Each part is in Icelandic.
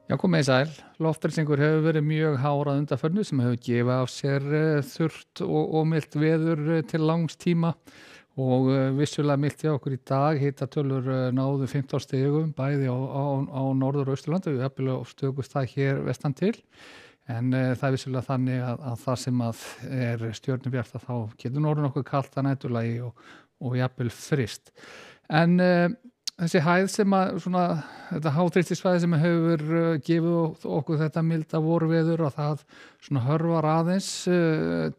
Já, komið sæl. Loftþrýstingur hefur verið mjög hár að undanförnu sem hefur gefið af sér þurrt og milt veður til langs tíma og vissulega milt hjá okkur í dag. Hitatölur náðu 15 stigum bæði á Norður- og Austurlandi og jafnvel á stöku stað hér vestan til. En það er vissulega þannig að það sem að er stjörnubjarta þá getur norðan okkur kalt að næturlagi og jafnvel fryst. En þessi hæð sem að þetta háþrýstisvæði sem hefur gefið okkur þetta milda vorveður og það hörfar aðeins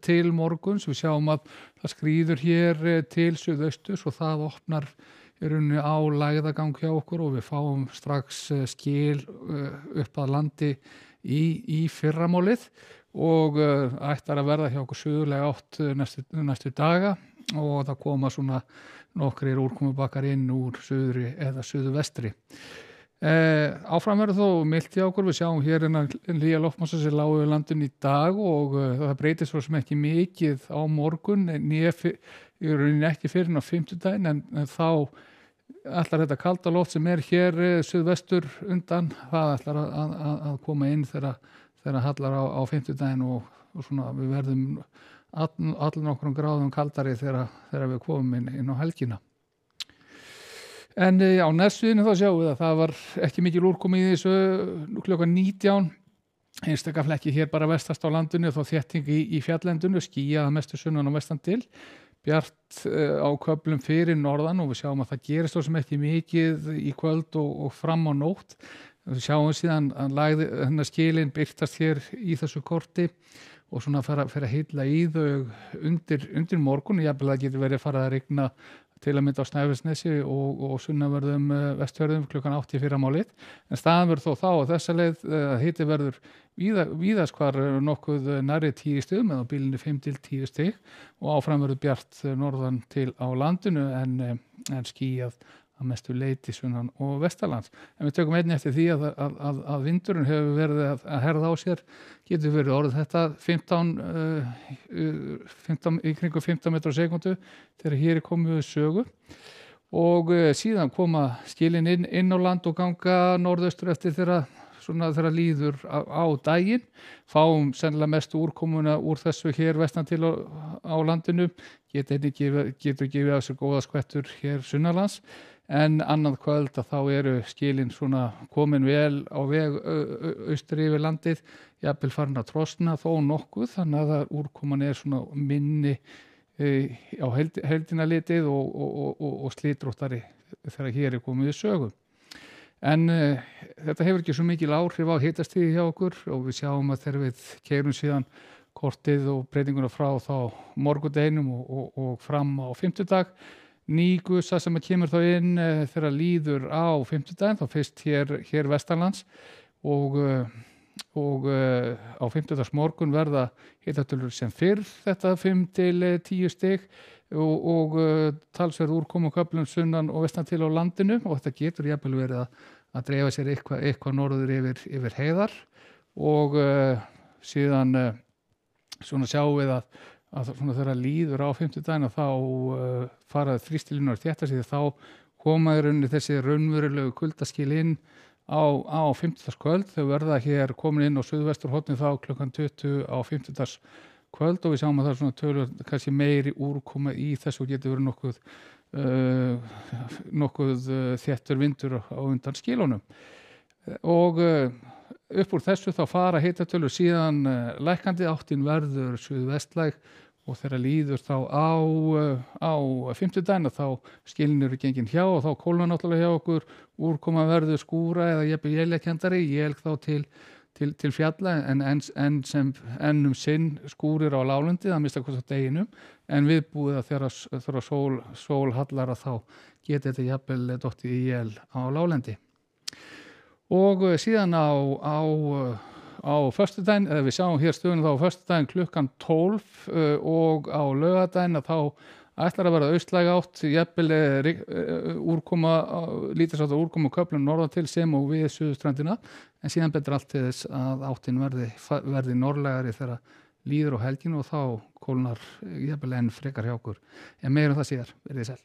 til morguns. Við sjáum að það skríður hér til suðausturs og það opnar í rauninni á lægðagang hjá okkur og við fáum strax skil upp að landi í fyrramálið og ætlar að verða hjá okkur suðurlega átt næstu daga og það koma nokkrir úrkomubakkar inn úr suðri eða suðvestri. Áfram verður þó milt hjá okkur. Við sjáum hér hlýja loftmassa sem lágu við landinu í dag og það breytist svo sem ekki mikið á morgun, í rauninni ekki fyrir á fimmtudaginn en þá ætlar þetta kalda loft sem er hér suðvestur undan, það ætlar að koma inn þegar hallar á fimmtudaginn og við verðum allir nokkrum gráðum kaldari þegar við komum inn á helgina. En á næstsviðinu þá sjáum við að það var ekki mikil úrkomi í þessu klukkan 19. Einstaka flekki hér bara vestast á landinu og þá þétting í fjallendinu, skýjað að mestu sunnan og vestan til. Bjart á köflum fyrir norðan og við sjáum að það gerist svo sem ekki mikið í kvöld og fram á nótt. Við sjáum síðan að skilin birtast hér í þessu korti og fer að heilla í þau undir morgun. Jafnvel það getur verið að fara að rigna til að mynda á Snæfellsnesi og sunnanverðum Vestfjörðum klukkan 8 í fyrramálið. En staðan verður þó þá að þessa leið hiti verður víðast hvar nokkuð nærri 10 stigum eða á bilinu 5 til 10 stig og áfram verður bjart norðan til á landinu en skýjað að mestu leyti sunnan og vestanlands. En við tökum einnig eftir því að vindurinn hefur verið að herða á sér, getur verið orðið þetta 15 í kringu 15 metrar á sekundu þegar hér er komið við sögu og síðan koma skilin inn á land og ganga norðaustur eftir þegar líður á daginn. Fáum sennilega mestu úrkomuna úr þessu hér vestan til á landinu, getur gefið af sér góða skvettur hér sunnanlands. En annað kvöld að þá eru skilin komin vel á veg austur yfir landið, jafnvel farin að trosna þó nokkuð, þannig að úrkoman er minni á heildina litið og slitróttari þegar hér er komið við sögu. En þetta hefur ekki svo mikil áhrif á hitastigið hjá okkur og við sjáum að þegar við keyrum síðan kortið og breytinguna frá þá morgundeginum og fram á fimmtudag, ný gusa sem kemur þá inn þegar líður á fimmtudaginn, þá fyrst hér vestanlands og á fimmtudags morgun verða hitatölur sem fyrr þetta 5 til 10 stig og talsverð úrkomu köflum sunnan og vestan til á landinu og þetta getur jafnvel verið að dreifa sér eitthvað norður yfir heiðar og síðan sjáum við að þegar líður á fimmtudaginn þá fara þrýstilínunar þéttast því þá koma í rauninni þessi raunverulegu kuldaskil inn á fimmtudagskvöld. Þau verða hér komin inn á suðvesturhornið þá klukkan 20 á fimmtudagskvöld og við sjáum að það er tölur kannski meiri úrkoma í þessu og getur verið nokkuð þéttur vindur á undan skilunum. Og upp úr þessu þá fara hitatölur síðan lækkandi, áttin verður suðvestlæg og þegar líður þá á fimmtudaginn þá skilin eru gengin hjá og þá kólnar náttúrulega hjá okkur, úrkoma verður skúra eða jafnvel éljakendari, él þá til fjalla en sinn skúrir á láglendi, það mista hvort á deginum, en viðbúið að þegar sól hallar að þá geti þetta jafnvel dottið í él á láglendi. Og síðan á föstudaginn, eða við sjáum hér stöðuna þá á föstudaginn klukkan 12 og á laugardaginn þá ætlar að verða austlæg átt, jafnvel lítilsháttar úrkoma köflum norðan til sem og við suðurströndina, en síðan betur allt til þess að áttin verði norðlægari þegar líður á helginu og þá kólnar jafnvel enn frekar hjá okkur. En meira það síðar, verið sæl.